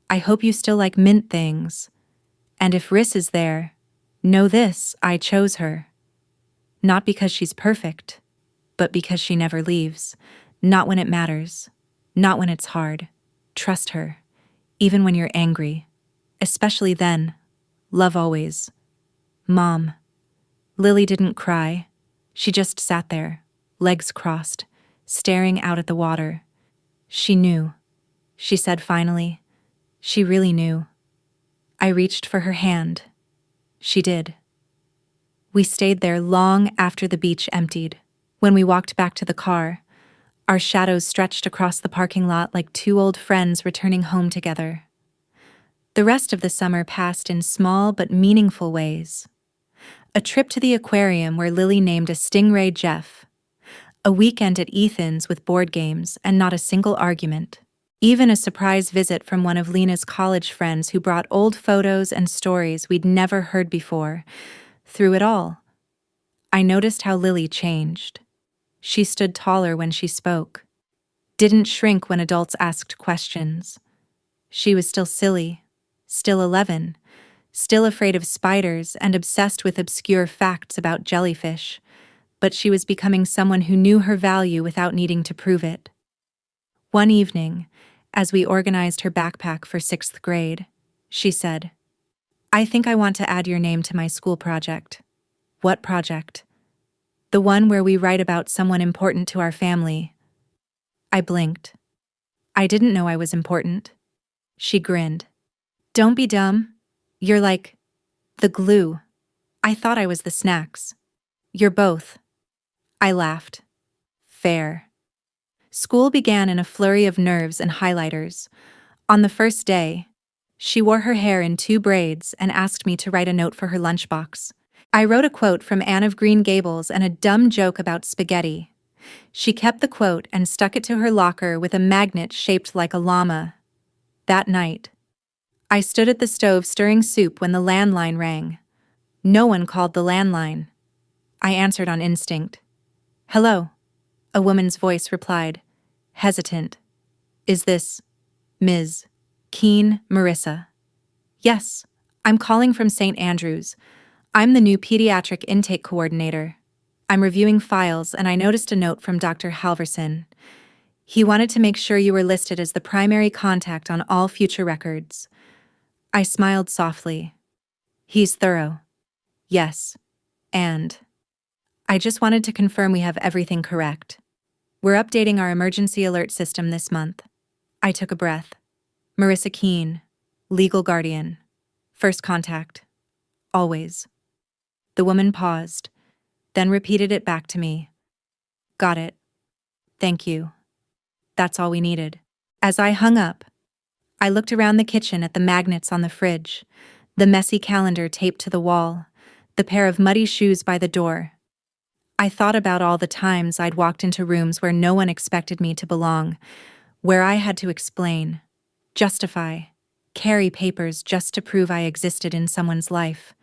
I hope you still like mint things. And if Riss is there, know this, I chose her. Not because she's perfect, but because she never leaves. Not when it matters. Not when it's hard. Trust her. Even when you're angry. Especially then. Love always. Mom. Lily didn't cry. She just sat there, legs crossed, staring out at the water. She knew, she said finally. She really knew. I reached for her hand. She did. We stayed there long after the beach emptied. When we walked back to the car, our shadows stretched across the parking lot like 2 old friends returning home together. The rest of the summer passed in small but meaningful ways. A trip to the aquarium where Lily named a stingray Jeff. A weekend at Ethan's with board games and not a single argument. Even a surprise visit from one of Lena's college friends who brought old photos and stories we'd never heard before. Through it all, I noticed how Lily changed. She stood taller when she spoke. Didn't shrink when adults asked questions. She was still silly, still 11, still afraid of spiders and obsessed with obscure facts about jellyfish, but she was becoming someone who knew her value without needing to prove it. One evening, as we organized her backpack for 6th grade, she said, I think I want to add your name to my school project. What project? The one where we write about someone important to our family. I blinked. I didn't know I was important. She grinned. Don't be dumb. You're like the glue. I thought I was the snacks. You're both. I laughed. Fair. School began in a flurry of nerves and highlighters. On the first day, she wore her hair in 2 braids and asked me to write a note for her lunchbox. I wrote a quote from Anne of Green Gables and a dumb joke about spaghetti. She kept the quote and stuck it to her locker with a magnet shaped like a llama. That night, I stood at the stove stirring soup when the landline rang. No one called the landline. I answered on instinct. Hello, a woman's voice replied, hesitant. Is this Ms. Keene Marissa? Yes, I'm calling from St. Andrews. I'm the new pediatric intake coordinator. I'm reviewing files and I noticed a note from Dr. Halverson. He wanted to make sure you were listed as the primary contact on all future records. I smiled softly. He's thorough. Yes. And I just wanted to confirm we have everything correct. We're updating our emergency alert system this month. I took a breath. Marissa Keene, legal guardian. First contact. Always. The woman paused, then repeated it back to me. Got it. Thank you. That's all we needed. As I hung up, I looked around the kitchen at the magnets on the fridge, the messy calendar taped to the wall, the pair of muddy shoes by the door, I thought about all the times I'd walked into rooms where no one expected me to belong, where I had to explain, justify, carry papers just to prove I existed in someone's life.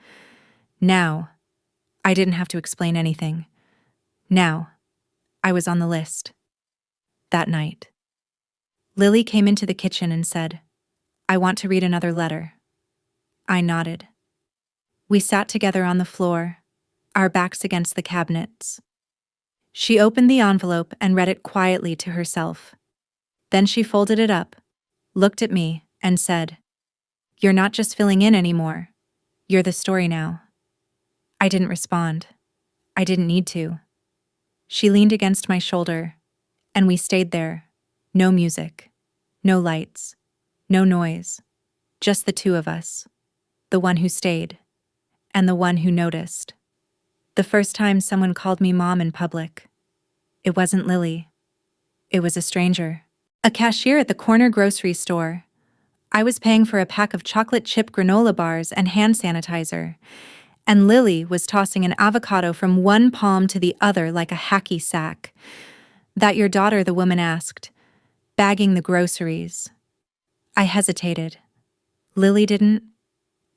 Now, I didn't have to explain anything. Now, I was on the list. That night, Lily came into the kitchen and said, "I want to read another letter." I nodded. We sat together on the floor, our backs against the cabinets. She opened the envelope and read it quietly to herself. Then she folded it up, looked at me, and said, "You're not just filling in anymore. You're the story now." I didn't respond. I didn't need to. She leaned against my shoulder, and we stayed there. No music, no lights, no noise, just the two of us, the one who stayed, and the one who noticed. The first time someone called me mom in public, it wasn't Lily. It was a stranger. A cashier at the corner grocery store. I was paying for a pack of chocolate chip granola bars and hand sanitizer, and Lily was tossing an avocado from one palm to the other like a hacky sack. "That your daughter?" the woman asked, bagging the groceries. I hesitated. "Lily didn't?"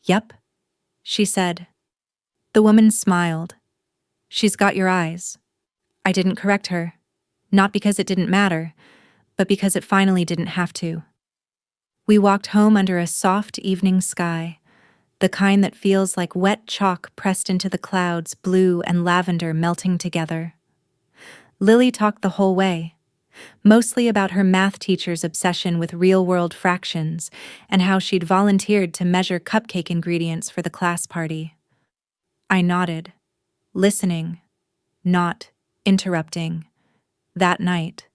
"Yep," she said. The woman smiled. "She's got your eyes." I didn't correct her, not because it didn't matter, but because it finally didn't have to. We walked home under a soft evening sky, the kind that feels like wet chalk pressed into the clouds, blue and lavender melting together. Lily talked the whole way, mostly about her math teacher's obsession with real-world fractions and how she'd volunteered to measure cupcake ingredients for the class party. I nodded, listening, not interrupting. That night,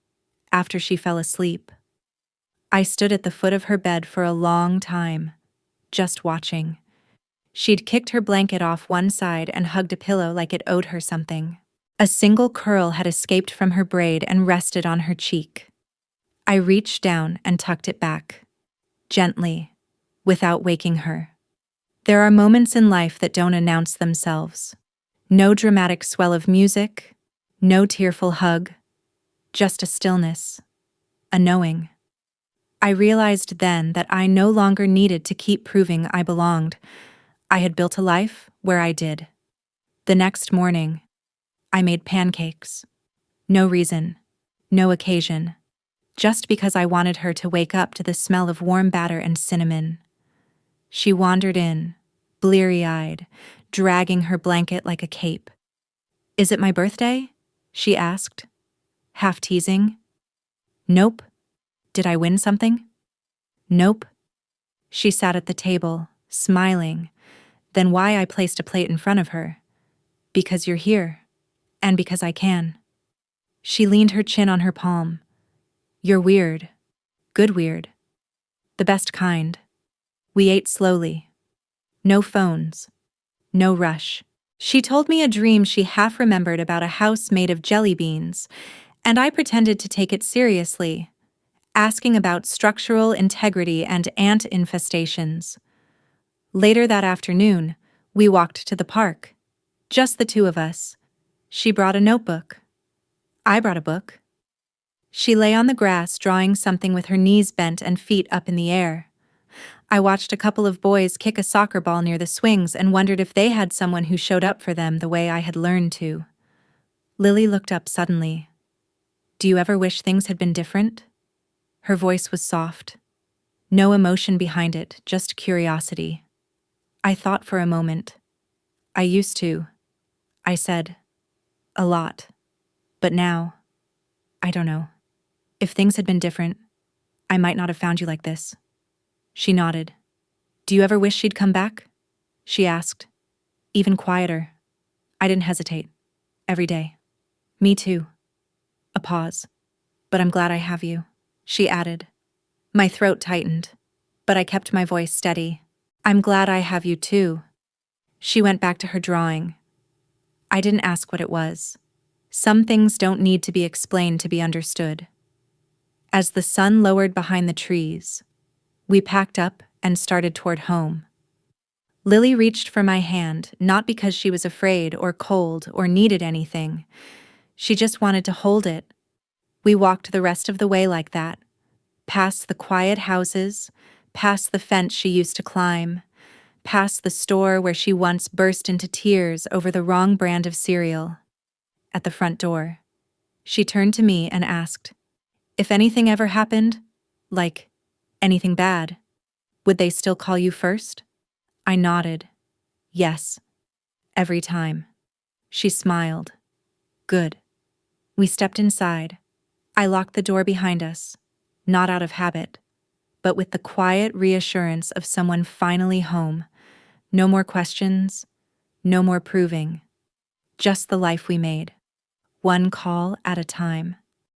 after she fell asleep, I stood at the foot of her bed for a long time, just watching. She'd kicked her blanket off one side and hugged a pillow like it owed her something. A single curl had escaped from her braid and rested on her cheek. I reached down and tucked it back, gently, without waking her. There are moments in life that don't announce themselves. No dramatic swell of music, no tearful hug, just a stillness, a knowing. I realized then that I no longer needed to keep proving I belonged. I had built a life where I did. The next morning, I made pancakes. No reason, no occasion, just because I wanted her to wake up to the smell of warm batter and cinnamon. She wandered in, bleary-eyed, dragging her blanket like a cape. "Is it my birthday?" she asked, half teasing. "Nope." "Did I win something?" "Nope." She sat at the table, smiling. Then why I placed a plate in front of her? "Because you're here, and because I can." She leaned her chin on her palm. "You're weird. Good weird. The best kind." We ate slowly. No phones. No rush. She told me a dream she half remembered about a house made of jelly beans, and I pretended to take it seriously, asking about structural integrity and ant infestations. Later that afternoon, we walked to the park. Just the two of us. She brought a notebook. I brought a book. She lay on the grass drawing something with her knees bent and feet up in the air. I watched a couple of boys kick a soccer ball near the swings and wondered if they had someone who showed up for them the way I had learned to. Lily looked up suddenly. "Do you ever wish things had been different?" Her voice was soft. No emotion behind it, just curiosity. I thought for a moment. "I used to," I said. "A lot. But now, I don't know. If things had been different, I might not have found you like this." She nodded. "Do you ever wish she'd come back?" she asked. Even quieter. I didn't hesitate. Every day. "Me too." A pause. "But I'm glad I have you," she added. My throat tightened, but I kept my voice steady. "I'm glad I have you too." She went back to her drawing. I didn't ask what it was. Some things don't need to be explained to be understood. As the sun lowered behind the trees, we packed up and started toward home. Lily reached for my hand, not because she was afraid or cold or needed anything. She just wanted to hold it. We walked the rest of the way like that, past the quiet houses, past the fence she used to climb, past the store where she once burst into tears over the wrong brand of cereal. At the front door, she turned to me and asked, "If anything ever happened, like anything bad, would they still call you first?" I nodded. Yes, every time. She smiled. Good. We stepped inside. I locked the door behind us, not out of habit, but with the quiet reassurance of someone finally home. No more questions, no more proving. Just the life we made, one call at a time.